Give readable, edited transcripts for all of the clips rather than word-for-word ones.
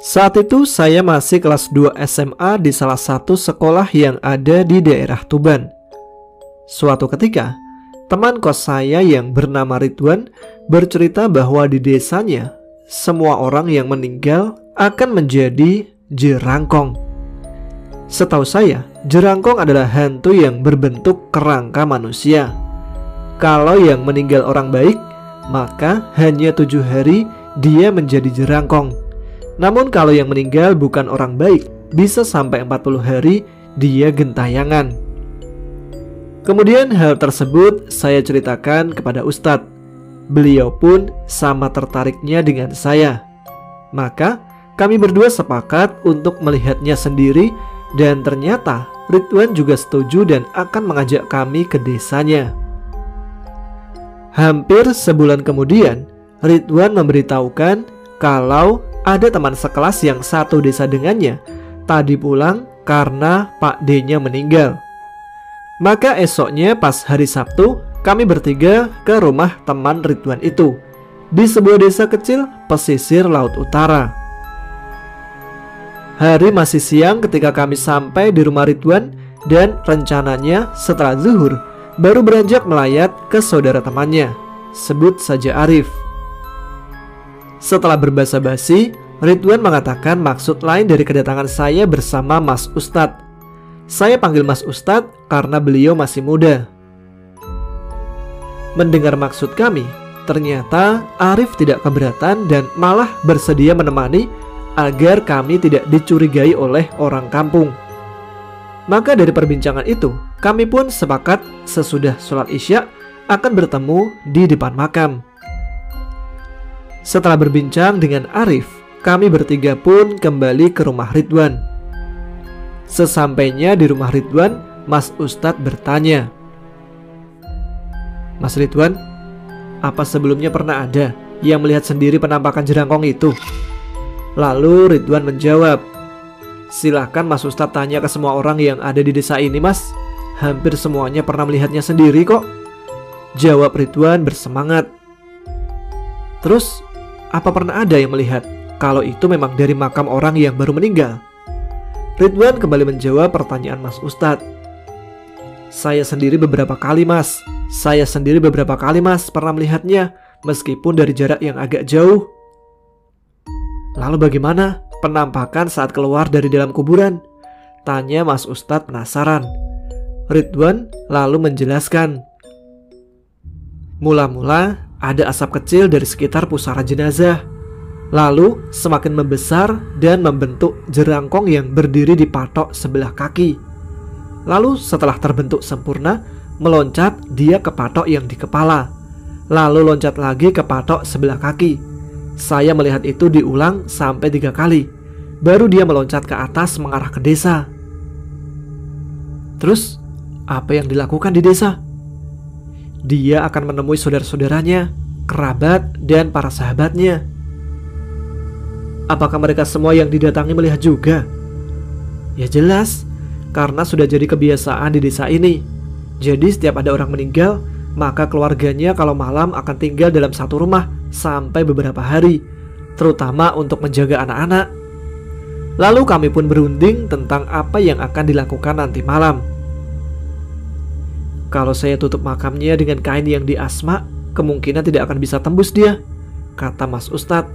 Saat itu saya masih kelas 2 SMA di salah satu sekolah yang ada di daerah Tuban. Suatu ketika, teman kos saya yang bernama Ridwan bercerita bahwa di desanya semua orang yang meninggal akan menjadi jerangkong. Setahu saya, jerangkong adalah hantu yang berbentuk kerangka manusia. Kalau yang meninggal orang baik, maka hanya 7 hari dia menjadi jerangkong. Namun kalau yang meninggal bukan orang baik, bisa sampai 40 hari dia gentayangan. Kemudian hal tersebut saya ceritakan kepada Ustadz. Beliau pun sama tertariknya dengan saya. Maka kami berdua sepakat untuk melihatnya sendiri, dan ternyata Ridwan juga setuju dan akan mengajak kami ke desanya. Hampir sebulan kemudian, Ridwan memberitahukan kalau ada teman sekelas yang satu desa dengannya tadi pulang karena Pak D-nya meninggal. Maka esoknya pas hari Sabtu, kami bertiga ke rumah teman Ridwan itu di sebuah desa kecil pesisir Laut Utara. Hari masih siang ketika kami sampai di rumah Ridwan, dan rencananya setelah zuhur baru beranjak melayat ke saudara temannya, sebut saja Arif. Setelah berbasa-basi, Ridwan mengatakan maksud lain dari kedatangan saya bersama Mas Ustadz. Saya panggil Mas Ustadz karena beliau masih muda. Mendengar maksud kami, ternyata Arif tidak keberatan dan malah bersedia menemani agar kami tidak dicurigai oleh orang kampung. Maka dari perbincangan itu, kami pun sepakat sesudah sholat Isya akan bertemu di depan makam. Setelah berbincang dengan Arif, kami bertiga pun kembali ke rumah Ridwan. Sesampainya di rumah Ridwan, Mas Ustadz bertanya, "Mas Ridwan, apa sebelumnya pernah ada yang melihat sendiri penampakan jerangkong itu?" Lalu Ridwan menjawab, "Silahkan Mas Ustadz tanya ke semua orang yang ada di desa ini, Mas. Hampir semuanya pernah melihatnya sendiri kok," jawab Ridwan bersemangat. "Terus, apa pernah ada yang melihat kalau itu memang dari makam orang yang baru meninggal?" Ridwan kembali menjawab pertanyaan Mas Ustadz. Saya sendiri beberapa kali mas pernah melihatnya, meskipun dari jarak yang agak jauh." "Lalu bagaimana penampakan saat keluar dari dalam kuburan?" tanya Mas Ustadz penasaran. Ridwan lalu menjelaskan, "Mula-mula ada asap kecil dari sekitar pusara jenazah, lalu semakin membesar dan membentuk jerangkong yang berdiri di patok sebelah kaki. Lalu setelah terbentuk sempurna, meloncat dia ke patok yang di kepala, lalu loncat lagi ke patok sebelah kaki. Saya melihat itu diulang sampai 3 kali, baru dia meloncat ke atas mengarah ke desa." "Terus apa yang dilakukan di desa?" "Dia akan menemui saudara-saudaranya, kerabat, dan para sahabatnya." "Apakah mereka semua yang didatangi melihat juga?" "Ya jelas, karena sudah jadi kebiasaan di desa ini. Jadi setiap ada orang meninggal, maka keluarganya kalau malam akan tinggal dalam satu rumah sampai beberapa hari, terutama untuk menjaga anak-anak. Lalu kami pun berunding tentang apa yang akan dilakukan nanti malam. Kalau saya tutup makamnya dengan kain yang diasma, kemungkinan tidak akan bisa tembus dia," kata Mas Ustadz.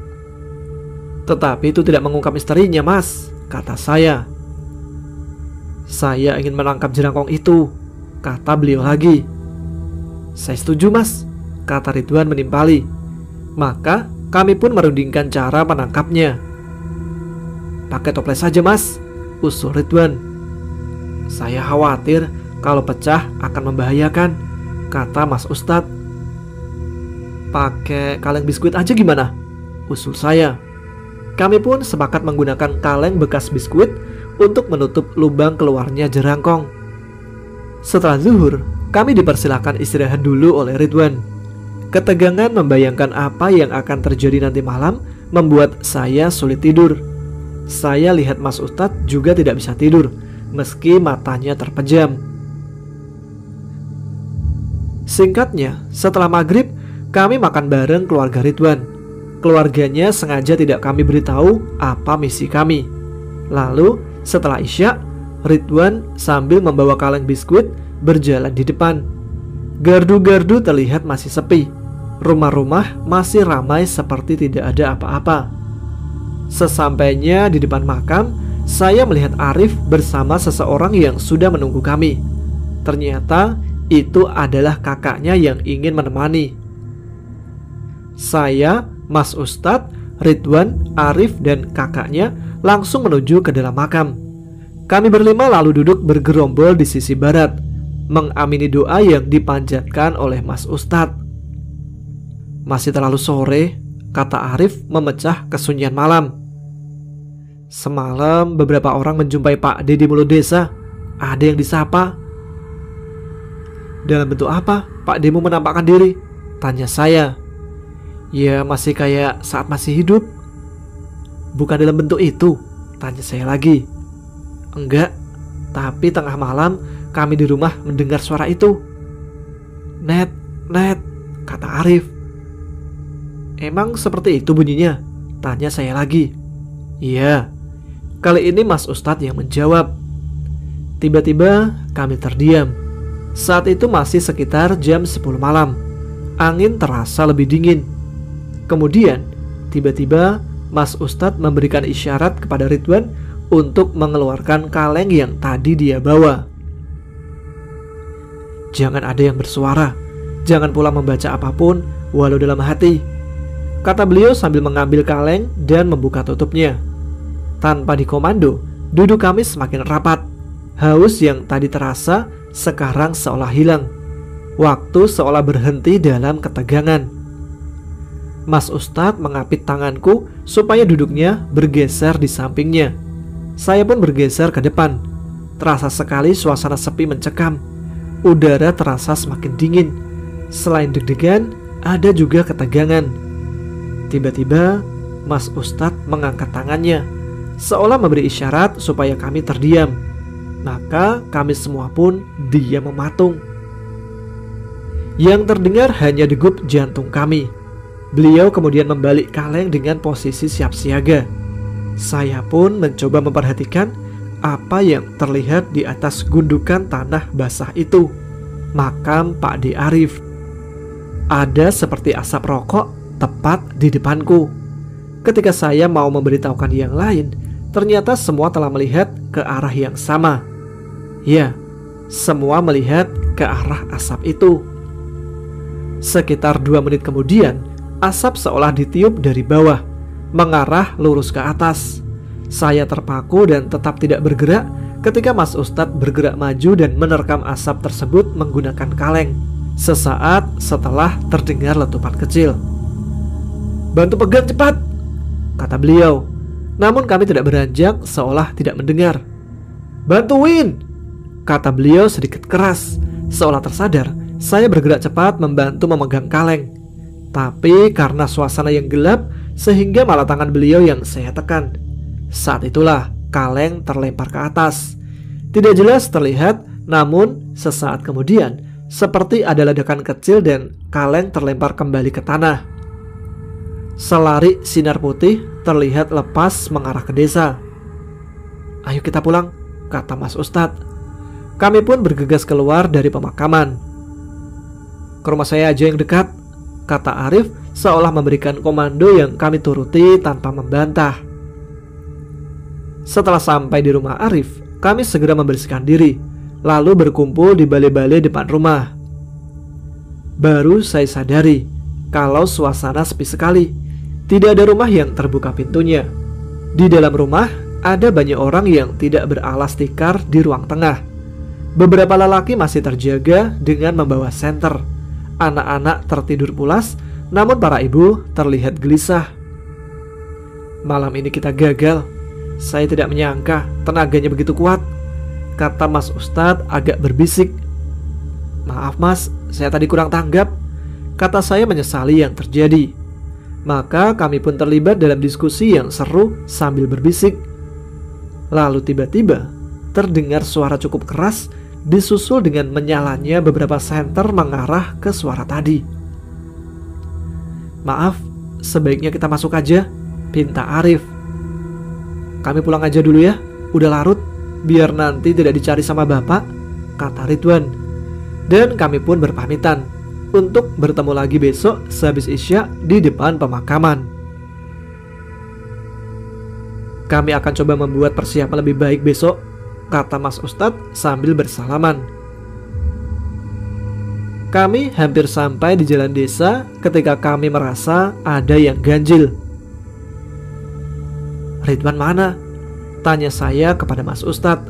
"Tetapi itu tidak mengungkap misterinya, Mas," kata saya. "Saya ingin menangkap jerangkong itu," kata beliau lagi. "Saya setuju, Mas," kata Ridwan menimpali. Maka kami pun merundingkan cara menangkapnya. "Pakai toples saja, Mas," usul Ridwan. "Saya khawatir kalau pecah akan membahayakan," kata Mas Ustadz. "Pakai kaleng biskuit aja gimana?" usul saya. Kami pun sepakat menggunakan kaleng bekas biskuit untuk menutup lubang keluarnya jerangkong. Setelah zuhur, kami dipersilakan istirahat dulu oleh Ridwan. Ketegangan membayangkan apa yang akan terjadi nanti malam membuat saya sulit tidur. Saya lihat Mas Ustadz juga tidak bisa tidur meski matanya terpejam. Singkatnya, setelah maghrib, kami makan bareng keluarga Ridwan. Keluarganya sengaja tidak kami beritahu apa misi kami. Lalu, setelah Isya, Ridwan sambil membawa kaleng biskuit berjalan di depan. Gardu-gardu terlihat masih sepi. Rumah-rumah masih ramai seperti tidak ada apa-apa. Sesampainya di depan makam, saya melihat Arif bersama seseorang yang sudah menunggu kami. Ternyata itu adalah kakaknya yang ingin menemani. Saya, Mas Ustadz, Ridwan, Arif, dan kakaknya langsung menuju ke dalam makam. Kami berlima lalu duduk bergerombol di sisi barat, mengamini doa yang dipanjatkan oleh Mas Ustadz. Masih terlalu sore, kata Arif memecah kesunyian malam. Semalam beberapa orang menjumpai Pak D di mulut desa. Ada yang disapa. Dalam bentuk apa Pak D menampakkan diri? Tanya saya. Ya masih kayak saat masih hidup. Bukan dalam bentuk itu? Tanya saya lagi. Enggak, tapi tengah malam kami di rumah mendengar suara itu. Net, kata Arif. Emang seperti itu bunyinya? Tanya saya lagi. Iya. Kali ini Mas Ustadz yang menjawab. Tiba-tiba kami terdiam. Saat itu masih sekitar jam 10 malam. Angin terasa lebih dingin. Kemudian tiba-tiba Mas Ustadz memberikan isyarat kepada Ridwan untuk mengeluarkan kaleng yang tadi dia bawa. Jangan ada yang bersuara. Jangan pula membaca apapun walau dalam hati, kata beliau sambil mengambil kaleng dan membuka tutupnya. Tanpa dikomando, duduk kami semakin rapat. Haus yang tadi terasa sekarang seolah hilang. Waktu seolah berhenti dalam ketegangan. Mas Ustadz mengapit tanganku supaya duduknya bergeser di sampingnya. Saya pun bergeser ke depan. Terasa sekali suasana sepi mencekam. Udara terasa semakin dingin. Selain deg-degan, ada juga ketegangan. Tiba-tiba Mas Ustadz mengangkat tangannya, seolah memberi isyarat supaya kami terdiam. Maka kami semua pun diam mematung. Yang terdengar hanya degup jantung kami. Beliau kemudian membalik kaleng dengan posisi siap siaga. Saya pun mencoba memperhatikan apa yang terlihat di atas gundukan tanah basah itu. Makam Pak D. Arif. Ada seperti asap rokok tepat di depanku. Ketika saya mau memberitahukan yang lain, ternyata semua telah melihat ke arah yang sama. Ya, semua melihat ke arah asap itu. Sekitar 2 menit kemudian, asap seolah ditiup dari bawah, mengarah lurus ke atas. Saya terpaku dan tetap tidak bergerak ketika Mas Ustadz bergerak maju dan menerkam asap tersebut menggunakan kaleng. Sesaat setelah terdengar letupan kecil. Bantu pegang cepat, kata beliau. Namun kami tidak beranjak seolah tidak mendengar. Bantuin, kata beliau sedikit keras. Seolah tersadar, saya bergerak cepat membantu memegang kaleng. Tapi karena suasana yang gelap, sehingga malah tangan beliau yang saya tekan. Saat itulah kaleng terlempar ke atas. Tidak jelas terlihat, namun sesaat kemudian seperti ada ledakan kecil dan kaleng terlempar kembali ke tanah. Selari sinar putih terlihat lepas mengarah ke desa. Ayo kita pulang, kata Mas Ustadz. Kami pun bergegas keluar dari pemakaman. Ke rumah saya aja yang dekat, kata Arif seolah memberikan komando yang kami turuti tanpa membantah. Setelah sampai di rumah Arif, kami segera membersihkan diri, lalu berkumpul di balai-balai depan rumah. Baru saya sadari kalau suasana sepi sekali. Tidak ada rumah yang terbuka pintunya. Di dalam rumah ada banyak orang yang tidak beralas tikar di ruang tengah. Beberapa lelaki masih terjaga dengan membawa senter. Anak-anak tertidur pulas, namun para ibu terlihat gelisah. Malam ini kita gagal. Saya tidak menyangka tenaganya begitu kuat, kata Mas Ustadz agak berbisik. Maaf mas, saya tadi kurang tanggap, kata saya menyesali yang terjadi. Maka kami pun terlibat dalam diskusi yang seru sambil berbisik. Lalu tiba-tiba terdengar suara cukup keras, disusul dengan menyalanya beberapa senter mengarah ke suara tadi. "Maaf, sebaiknya kita masuk aja," pinta Arif. "Kami pulang aja dulu ya, udah larut, biar nanti tidak dicari sama bapak," kata Ridwan. Dan kami pun berpamitan untuk bertemu lagi besok sehabis Isya di depan pemakaman. "Kami akan coba membuat persiapan lebih baik besok," kata Mas Ustadz sambil bersalaman. Kami hampir sampai di jalan desa ketika kami merasa ada yang ganjil. "Ridwan mana?" tanya saya kepada Mas Ustadz.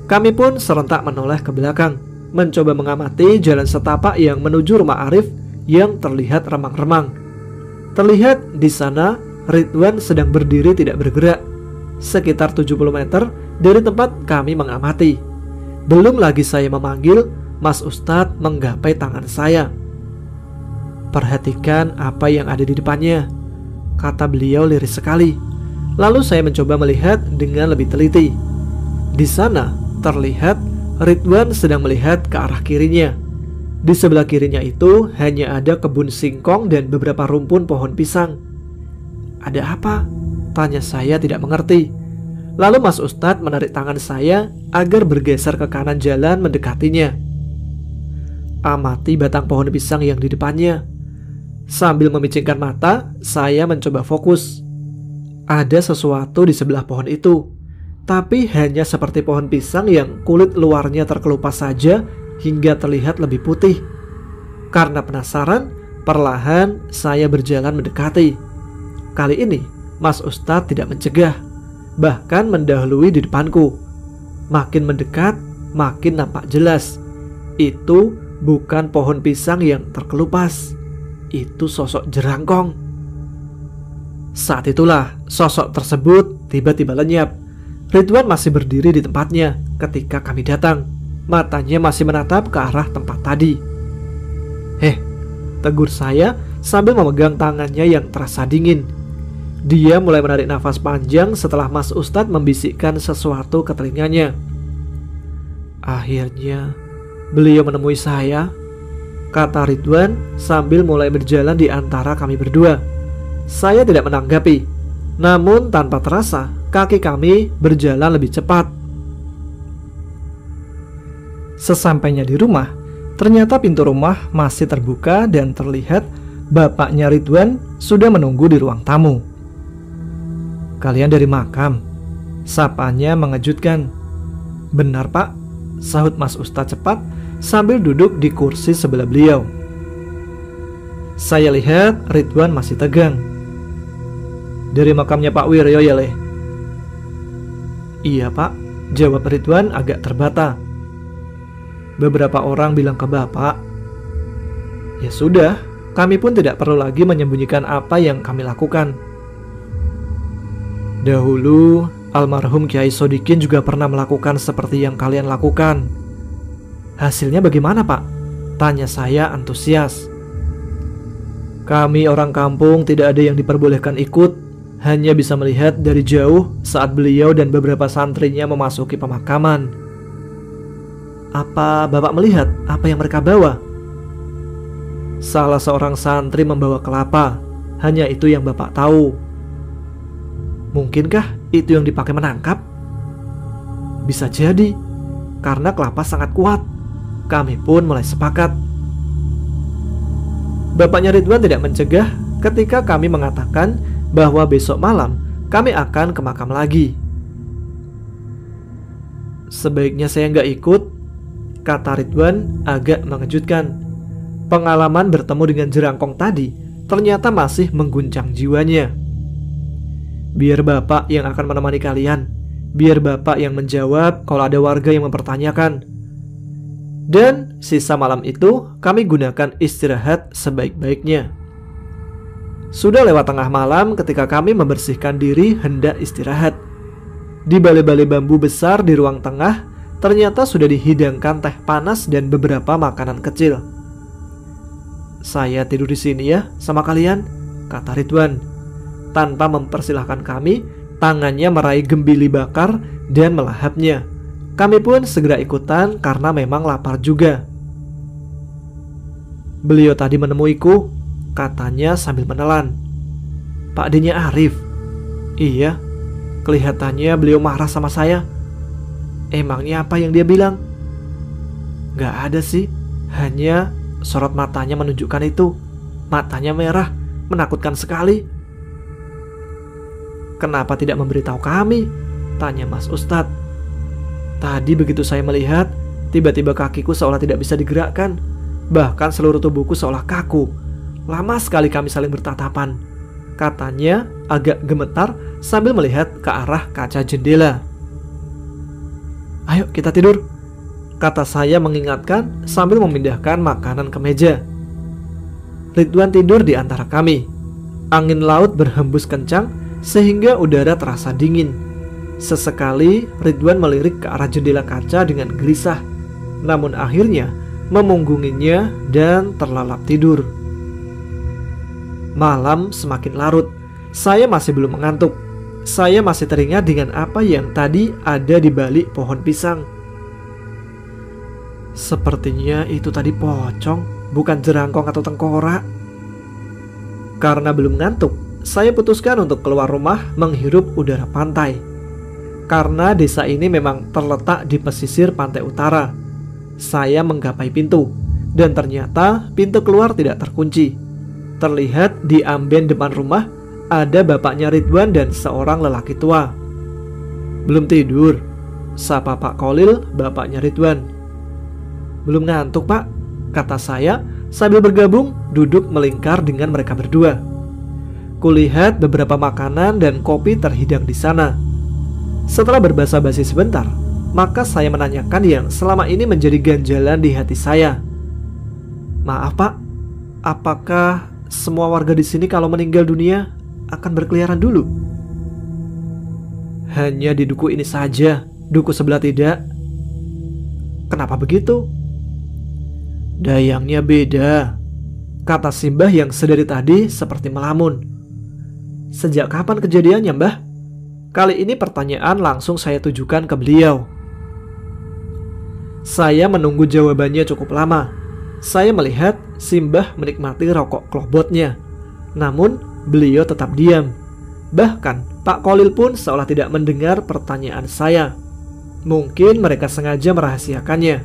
Kami pun serentak menoleh ke belakang, mencoba mengamati jalan setapak yang menuju rumah Arif yang terlihat remang-remang. Terlihat di sana Ridwan sedang berdiri tidak bergerak, sekitar 70 meter dari tempat kami mengamati. Belum lagi saya memanggil, Mas Ustadz menggapai tangan saya. "Perhatikan apa yang ada di depannya," kata beliau lirih sekali. Lalu saya mencoba melihat dengan lebih teliti. Di sana terlihat Ridwan sedang melihat ke arah kirinya. Di sebelah kirinya itu hanya ada kebun singkong dan beberapa rumpun pohon pisang. "Ada apa?" tanya saya tidak mengerti. Lalu Mas Ustadz menarik tangan saya agar bergeser ke kanan jalan mendekatinya. Amati batang pohon pisang yang di depannya. Sambil memicingkan mata, saya mencoba fokus. Ada sesuatu di sebelah pohon itu, tapi hanya seperti pohon pisang yang kulit luarnya terkelupas saja hingga terlihat lebih putih. Karena penasaran, perlahan saya berjalan mendekati. Kali ini Mas Ustadz tidak mencegah, bahkan mendahului di depanku. Makin mendekat, makin nampak jelas. Itu bukan pohon pisang yang terkelupas, itu sosok jerangkong. Saat itulah sosok tersebut tiba-tiba lenyap. Ridwan masih berdiri di tempatnya ketika kami datang. Matanya masih menatap ke arah tempat tadi. Tegur saya sambil memegang tangannya yang terasa dingin. Dia mulai menarik nafas panjang setelah Mas Ustadz membisikkan sesuatu ke telinganya. "Akhirnya beliau menemui saya," kata Ridwan sambil mulai berjalan di antara kami berdua. Saya tidak menanggapi, namun tanpa terasa kaki kami berjalan lebih cepat. Sesampainya di rumah, ternyata pintu rumah masih terbuka dan terlihat bapaknya Ridwan sudah menunggu di ruang tamu. "Kalian dari makam?" sapanya mengejutkan. "Benar Pak," sahut Mas Ustadz cepat sambil duduk di kursi sebelah beliau. Saya lihat Ridwan masih tegang. "Dari makamnya Pak Wiryo ya Leh?" "Iya Pak," jawab Ridwan agak terbata. "Beberapa orang bilang ke Bapak." "Ya sudah, kami pun tidak perlu lagi menyembunyikan apa yang kami lakukan. Dahulu almarhum Kiai Sodikin juga pernah melakukan seperti yang kalian lakukan." "Hasilnya bagaimana Pak?" tanya saya antusias. "Kami orang kampung tidak ada yang diperbolehkan ikut, hanya bisa melihat dari jauh saat beliau dan beberapa santrinya memasuki pemakaman." "Apa Bapak melihat apa yang mereka bawa?" "Salah seorang santri membawa kelapa, hanya itu yang Bapak tahu." "Mungkinkah itu yang dipakai menangkap?" "Bisa jadi, karena kelapa sangat kuat." Kami pun mulai sepakat. Bapaknya Ridwan tidak mencegah ketika kami mengatakan bahwa besok malam kami akan ke makam lagi. "Sebaiknya saya nggak ikut," kata Ridwan agak mengejutkan. Pengalaman bertemu dengan jerangkong tadi ternyata masih mengguncang jiwanya. "Biar Bapak yang akan menemani kalian. Biar Bapak yang menjawab kalau ada warga yang mempertanyakan." Dan sisa malam itu kami gunakan istirahat sebaik-baiknya. Sudah lewat tengah malam ketika kami membersihkan diri hendak istirahat. Di balai-balai bambu besar di ruang tengah ternyata sudah dihidangkan teh panas dan beberapa makanan kecil. "Saya tidur di sini ya sama kalian," kata Ridwan. Tanpa mempersilahkan kami, tangannya meraih gembili bakar dan melahapnya. Kami pun segera ikutan karena memang lapar juga. "Beliau tadi menemuiku," katanya sambil menelan. "Pak D-nya Arif?" "Iya, kelihatannya beliau marah sama saya." "Emangnya apa yang dia bilang?" "Gak ada sih, hanya sorot matanya menunjukkan itu. Matanya merah, menakutkan sekali." "Kenapa tidak memberitahu kami?" tanya Mas Ustadz. "Tadi begitu saya melihat, tiba-tiba kakiku seolah tidak bisa digerakkan. Bahkan seluruh tubuhku seolah kaku. Lama sekali kami saling bertatapan," katanya agak gemetar sambil melihat ke arah kaca jendela. "Ayo kita tidur," kata saya mengingatkan sambil memindahkan makanan ke meja. Ridwan tidur di antara kami. Angin laut berhembus kencang sehingga udara terasa dingin. Sesekali Ridwan melirik ke arah jendela kaca dengan gelisah, namun akhirnya memunggunginya dan terlelap tidur. Malam semakin larut. Saya masih belum mengantuk. Saya masih teringat dengan apa yang tadi ada di balik pohon pisang. Sepertinya itu tadi pocong, bukan jerangkong atau tengkorak. Karena belum ngantuk, saya putuskan untuk keluar rumah menghirup udara pantai. Karena desa ini memang terletak di pesisir pantai utara. Saya menggapai pintu, dan ternyata pintu keluar tidak terkunci. Terlihat di amben depan rumah ada bapaknya Ridwan dan seorang lelaki tua. "Belum tidur?" sapa Pak Kolil, bapaknya Ridwan. "Belum ngantuk, Pak," kata saya sambil bergabung duduk melingkar dengan mereka berdua. Kulihat beberapa makanan dan kopi terhidang di sana. Setelah berbasa-basi sebentar, maka saya menanyakan yang selama ini menjadi ganjalan di hati saya. "Maaf, Pak, apakah semua warga di sini kalau meninggal dunia akan berkeliaran dulu?" "Hanya di duku ini saja, duku sebelah tidak." "Kenapa begitu?" "Dayangnya beda," kata Simbah yang sedari tadi seperti melamun. "Sejak kapan kejadiannya, Mbah?" Kali ini pertanyaan langsung saya tujukan ke beliau. Saya menunggu jawabannya cukup lama. Saya melihat Simbah menikmati rokok klobotnya. Namun beliau tetap diam. Bahkan Pak Kolil pun seolah tidak mendengar pertanyaan saya. Mungkin mereka sengaja merahasiakannya,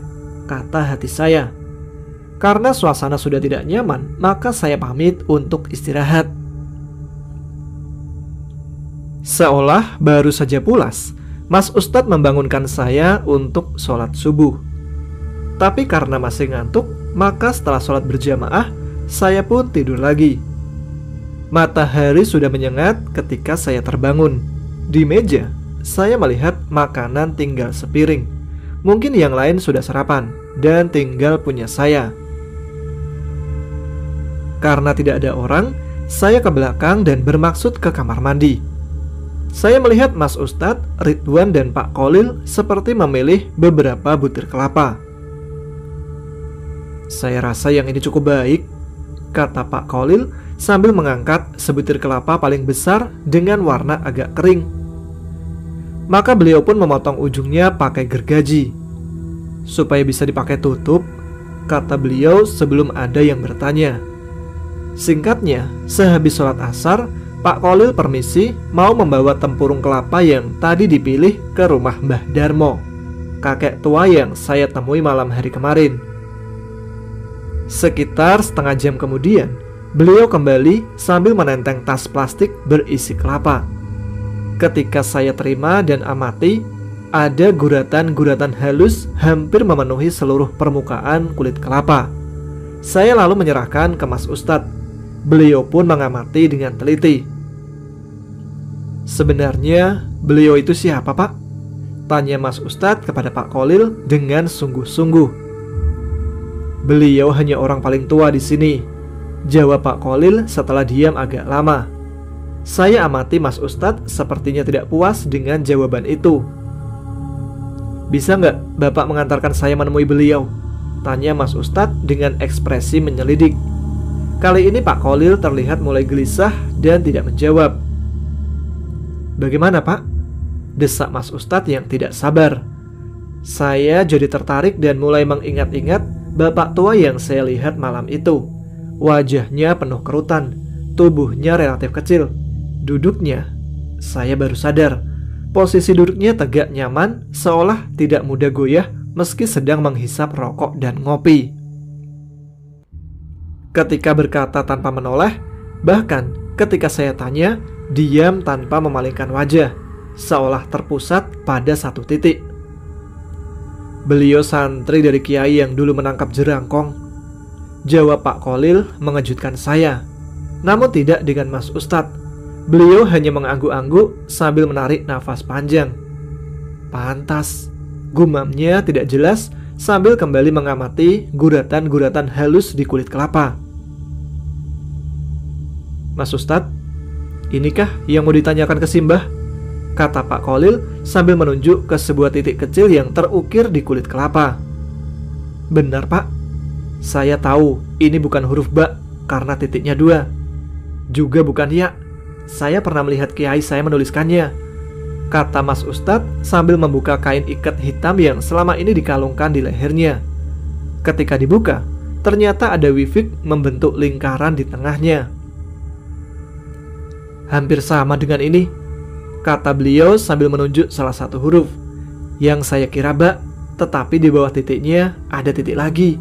kata hati saya. Karena suasana sudah tidak nyaman, maka saya pamit untuk istirahat. Seolah baru saja pulas, Mas Ustadz membangunkan saya untuk sholat subuh. Tapi karena masih ngantuk, maka setelah sholat berjamaah, saya pun tidur lagi. Matahari sudah menyengat ketika saya terbangun. Di meja, saya melihat makanan tinggal sepiring. Mungkin yang lain sudah sarapan, dan tinggal punya saya. Karena tidak ada orang, saya ke belakang dan bermaksud ke kamar mandi. Saya melihat Mas Ustadz, Ridwan, dan Pak Kolil seperti memilih beberapa butir kelapa. "Saya rasa yang ini cukup baik," kata Pak Kolil sambil mengangkat sebutir kelapa paling besar dengan warna agak kering. Maka beliau pun memotong ujungnya pakai gergaji. "Supaya bisa dipakai tutup," kata beliau sebelum ada yang bertanya. Singkatnya, sehabis sholat asar, Pak Kolil permisi mau membawa tempurung kelapa yang tadi dipilih ke rumah Mbah Darmo, kakek tua yang saya temui malam hari kemarin. Sekitar setengah jam kemudian, beliau kembali sambil menenteng tas plastik berisi kelapa. Ketika saya terima dan amati, ada guratan-guratan halus hampir memenuhi seluruh permukaan kulit kelapa. Saya lalu menyerahkan ke Mas Ustadz. Beliau pun mengamati dengan teliti. "Sebenarnya beliau itu siapa, Pak?" tanya Mas Ustadz kepada Pak Kolil dengan sungguh-sungguh. "Beliau hanya orang paling tua di sini," jawab Pak Kolil setelah diam agak lama. Saya amati Mas Ustadz sepertinya tidak puas dengan jawaban itu. "Bisa nggak Bapak mengantarkan saya menemui beliau?" tanya Mas Ustadz dengan ekspresi menyelidik. Kali ini Pak Kolil terlihat mulai gelisah dan tidak menjawab. "Bagaimana, Pak?" desak Mas Ustadz yang tidak sabar. Saya jadi tertarik dan mulai mengingat-ingat bapak tua yang saya lihat malam itu. Wajahnya penuh kerutan, tubuhnya relatif kecil. Duduknya, saya baru sadar, posisi duduknya tegak nyaman, seolah tidak mudah goyah meski sedang menghisap rokok dan ngopi. Ketika berkata tanpa menoleh, bahkan ketika saya tanya, diam tanpa memalingkan wajah, seolah terpusat pada satu titik. Beliau santri dari kiai yang dulu menangkap jerangkong. Jawab Pak Kholil mengejutkan saya, namun tidak dengan Mas Ustadz. Beliau hanya mengangguk-angguk sambil menarik nafas panjang. Pantas, gumamnya tidak jelas sambil kembali mengamati guratan-guratan halus di kulit kelapa. Mas Ustadz, inikah yang mau ditanyakan ke Simbah? Kata Pak Kholil sambil menunjuk ke sebuah titik kecil yang terukir di kulit kelapa. Benar Pak, saya tahu ini bukan huruf ba karena titiknya 2. Juga bukan ya, saya pernah melihat kiai saya menuliskannya, kata Mas Ustadz sambil membuka kain ikat hitam yang selama ini dikalungkan di lehernya. Ketika dibuka, ternyata ada wifik membentuk lingkaran di tengahnya. Hampir sama dengan ini, kata beliau sambil menunjuk salah satu huruf. Yang saya kira ba, tetapi di bawah titiknya ada titik lagi.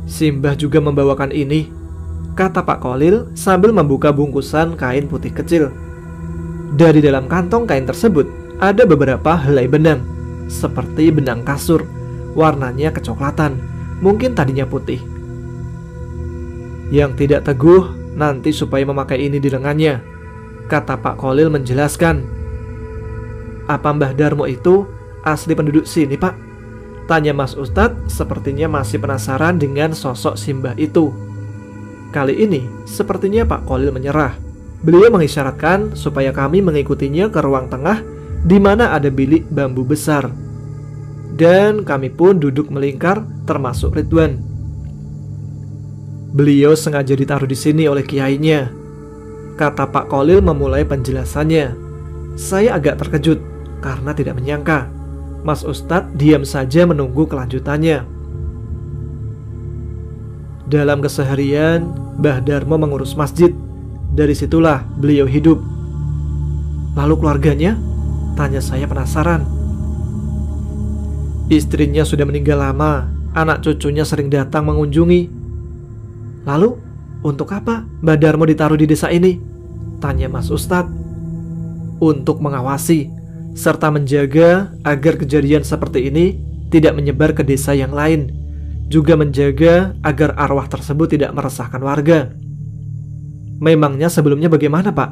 Simbah juga membawakan ini, kata Pak Kholil sambil membuka bungkusan kain putih kecil. Dari dalam kantong kain tersebut ada beberapa helai benang, seperti benang kasur, warnanya kecoklatan, mungkin tadinya putih. Yang tidak teguh nanti supaya memakai ini di lengannya, kata Pak Kholil menjelaskan. Apa Mbah Darmo itu asli penduduk sini Pak? Tanya Mas Ustadz sepertinya masih penasaran dengan sosok Simbah itu. Kali ini sepertinya Pak Kholil menyerah. Beliau mengisyaratkan supaya kami mengikutinya ke ruang tengah di mana ada bilik bambu besar. Dan kami pun duduk melingkar termasuk Ridwan. Beliau sengaja ditaruh di sini oleh kiainya, kata Pak Kholil memulai penjelasannya. Saya agak terkejut karena tidak menyangka Mas Ustadz diam saja menunggu kelanjutannya. Dalam keseharian, Mbah Darmo mengurus masjid. Dari situlah beliau hidup. Lalu keluarganya? Tanya saya penasaran. Istrinya sudah meninggal lama, anak cucunya sering datang mengunjungi. Lalu, untuk apa Mbah Darmo ditaruh di desa ini? Tanya Mas Ustadz. Untuk mengawasi serta menjaga agar kejadian seperti ini tidak menyebar ke desa yang lain. Juga menjaga agar arwah tersebut tidak meresahkan warga. Memangnya sebelumnya bagaimana Pak?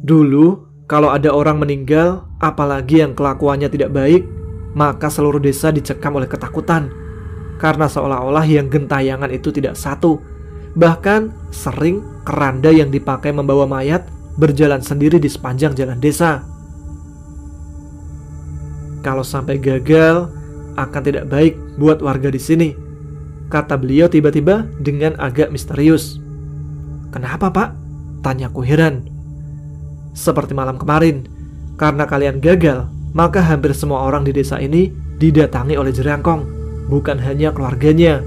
Dulu kalau ada orang meninggal, apalagi yang kelakuannya tidak baik, maka seluruh desa dicekam oleh ketakutan. Karena seolah-olah yang gentayangan itu tidak satu. Bahkan sering keranda yang dipakai membawa mayat berjalan sendiri di sepanjang jalan desa. Kalau sampai gagal, akan tidak baik buat warga di sini, kata beliau tiba-tiba dengan agak misterius. Kenapa Pak? Tanyaku heran. Seperti malam kemarin, karena kalian gagal, maka hampir semua orang di desa ini didatangi oleh jerangkong, bukan hanya keluarganya,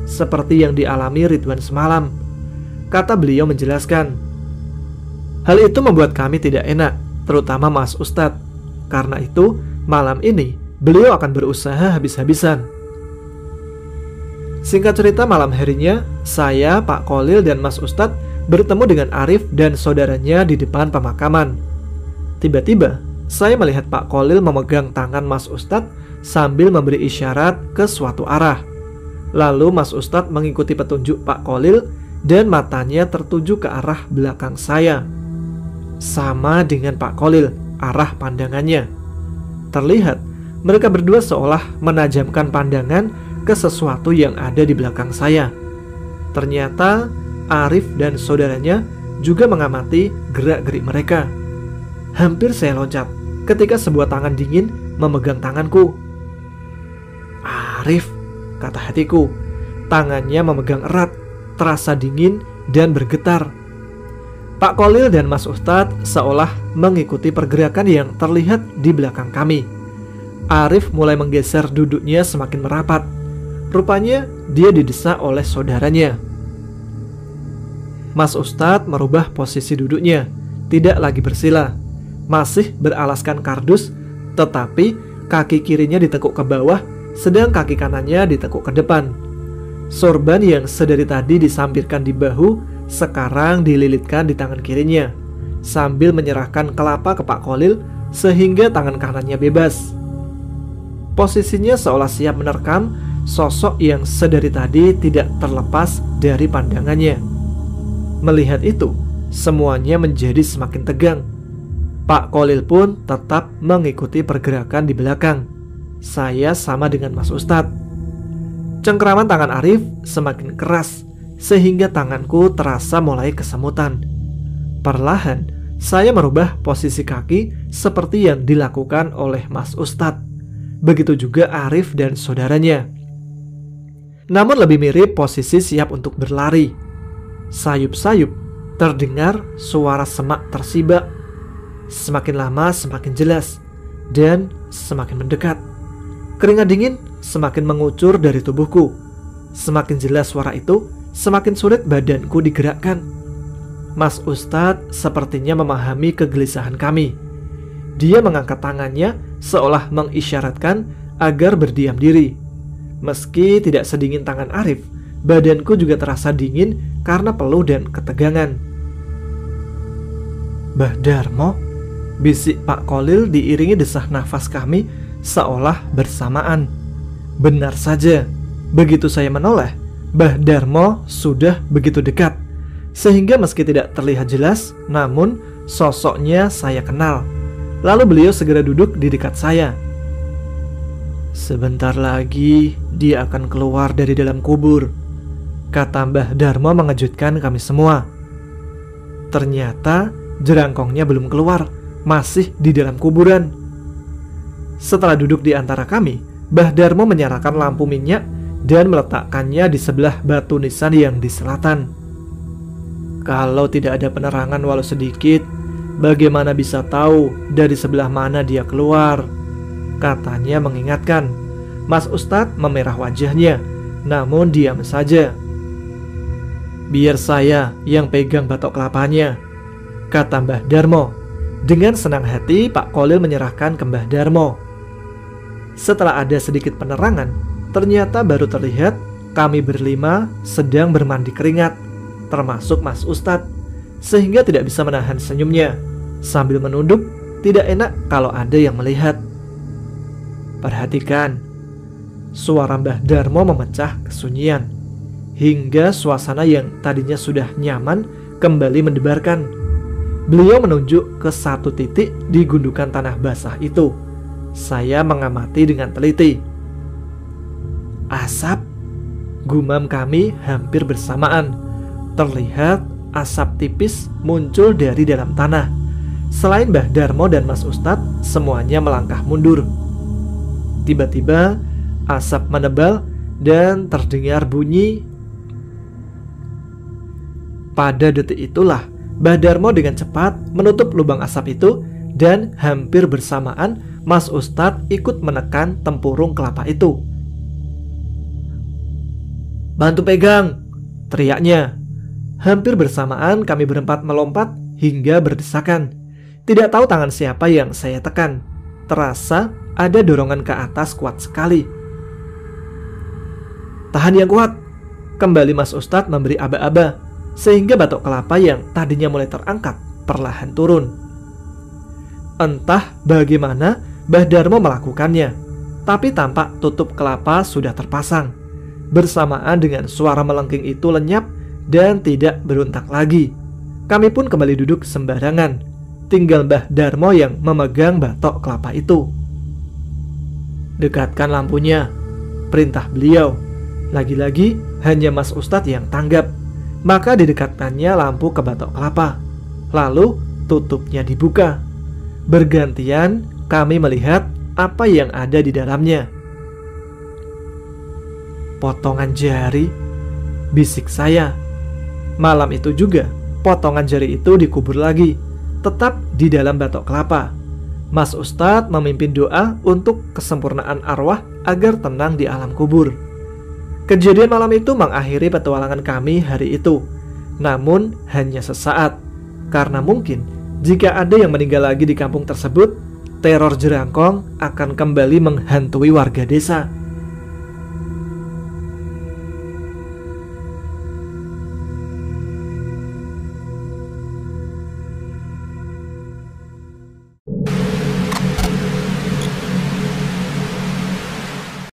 seperti yang dialami Ridwan semalam, kata beliau menjelaskan. Hal itu membuat kami tidak enak, terutama Mas Ustadz. Karena itu, malam ini beliau akan berusaha habis-habisan. Singkat cerita, malam harinya saya, Pak Kholil, dan Mas Ustadz bertemu dengan Arif dan saudaranya di depan pemakaman. Tiba-tiba saya melihat Pak Kholil memegang tangan Mas Ustadz sambil memberi isyarat ke suatu arah. Lalu Mas Ustadz mengikuti petunjuk Pak Kholil dan matanya tertuju ke arah belakang saya. Sama dengan Pak Kholil, arah pandangannya. Terlihat mereka berdua seolah menajamkan pandangan ke sesuatu yang ada di belakang saya. Ternyata Arif dan saudaranya juga mengamati gerak-gerik mereka. Hampir saya loncat ketika sebuah tangan dingin memegang tanganku. Arif, kata hatiku. Tangannya memegang erat, terasa dingin dan bergetar. Pak Kholil dan Mas Ustadz seolah mengikuti pergerakan yang terlihat di belakang kami. Arif mulai menggeser duduknya semakin merapat. Rupanya dia didesak oleh saudaranya. Mas Ustadz merubah posisi duduknya, tidak lagi bersila, masih beralaskan kardus, tetapi kaki kirinya ditekuk ke bawah, sedang kaki kanannya ditekuk ke depan. Sorban yang sedari tadi disampirkan di bahu, sekarang dililitkan di tangan kirinya, sambil menyerahkan kelapa ke Pak Kholil sehingga tangan kanannya bebas. Posisinya seolah siap menerkam sosok yang sedari tadi tidak terlepas dari pandangannya. Melihat itu, semuanya menjadi semakin tegang. Pak Kholil pun tetap mengikuti pergerakan di belakang. Saya sama dengan Mas Ustadz. Cengkeraman tangan Arif semakin keras, sehingga tanganku terasa mulai kesemutan. Perlahan, saya merubah posisi kaki seperti yang dilakukan oleh Mas Ustadz. Begitu juga Arif dan saudaranya. Namun lebih mirip posisi siap untuk berlari. Sayup-sayup terdengar suara semak tersibak. Semakin lama semakin jelas dan semakin mendekat. Keringat dingin semakin mengucur dari tubuhku. Semakin jelas suara itu, semakin sulit badanku digerakkan. Mas Ustadz sepertinya memahami kegelisahan kami. Dia mengangkat tangannya seolah mengisyaratkan agar berdiam diri. Meski tidak sedingin tangan Arif, badanku juga terasa dingin karena peluh dan ketegangan. "Mbah Darmo," bisik Pak Kholil diiringi desah nafas kami seolah bersamaan. Benar saja, begitu saya menoleh, Mbah Darmo sudah begitu dekat, sehingga meski tidak terlihat jelas, namun sosoknya saya kenal. Lalu beliau segera duduk di dekat saya. "Sebentar lagi dia akan keluar dari dalam kubur," kata Mbah Darmo mengejutkan kami semua. Ternyata jerangkongnya belum keluar, masih di dalam kuburan. Setelah duduk di antara kami, Mbah Darmo menyalakan lampu minyak dan meletakkannya di sebelah batu nisan yang di selatan. "Kalau tidak ada penerangan walau sedikit, bagaimana bisa tahu dari sebelah mana dia keluar?" katanya mengingatkan. Mas Ustadz memerah wajahnya, namun diam saja. "Biar saya yang pegang batok kelapanya," kata Mbah Darmo. Dengan senang hati Pak Kholil menyerahkan ke Mbah Darmo. Setelah ada sedikit penerangan, ternyata baru terlihat kami berlima sedang bermandi keringat, termasuk Mas Ustadz, sehingga tidak bisa menahan senyumnya. Sambil menunduk, tidak enak kalau ada yang melihat. "Perhatikan," suara Mbah Darmo memecah kesunyian, hingga suasana yang tadinya sudah nyaman kembali mendebarkan. Beliau menunjuk ke satu titik di gundukan tanah basah itu. Saya mengamati dengan teliti. "Asap," gumam kami hampir bersamaan. Terlihat asap tipis muncul dari dalam tanah. Selain Mbah Darmo dan Mas Ustadz, semuanya melangkah mundur. Tiba-tiba asap menebal dan terdengar bunyi. Pada detik itulah Mbah Darmo dengan cepat menutup lubang asap itu, dan hampir bersamaan Mas Ustadz ikut menekan tempurung kelapa itu. "Bantu pegang!" teriaknya. Hampir bersamaan kami berempat melompat hingga berdesakan. Tidak tahu tangan siapa yang saya tekan. Terasa ada dorongan ke atas kuat sekali. "Tahan yang kuat!" Kembali Mas Ustadz memberi aba-aba, sehingga batok kelapa yang tadinya mulai terangkat perlahan turun. Entah bagaimana Mbah Darmo melakukannya, tapi tampak tutup kelapa sudah terpasang. Bersamaan dengan suara melengking itu lenyap dan tidak beruntak lagi. Kami pun kembali duduk sembarangan. Tinggal Mbah Darmo yang memegang batok kelapa itu. "Dekatkan lampunya," perintah beliau. Lagi-lagi hanya Mas Ustadz yang tanggap. Maka didekatkannya lampu ke batok kelapa. Lalu tutupnya dibuka. Bergantian kami melihat apa yang ada di dalamnya. "Potongan jari," bisik saya. Malam itu juga potongan jari itu dikubur lagi, tetap di dalam batok kelapa. Mas Ustadz memimpin doa untuk kesempurnaan arwah agar tenang di alam kubur. Kejadian malam itu mengakhiri petualangan kami hari itu. Namun hanya sesaat, karena mungkin jika ada yang meninggal lagi di kampung tersebut, teror jerangkong akan kembali menghantui warga desa.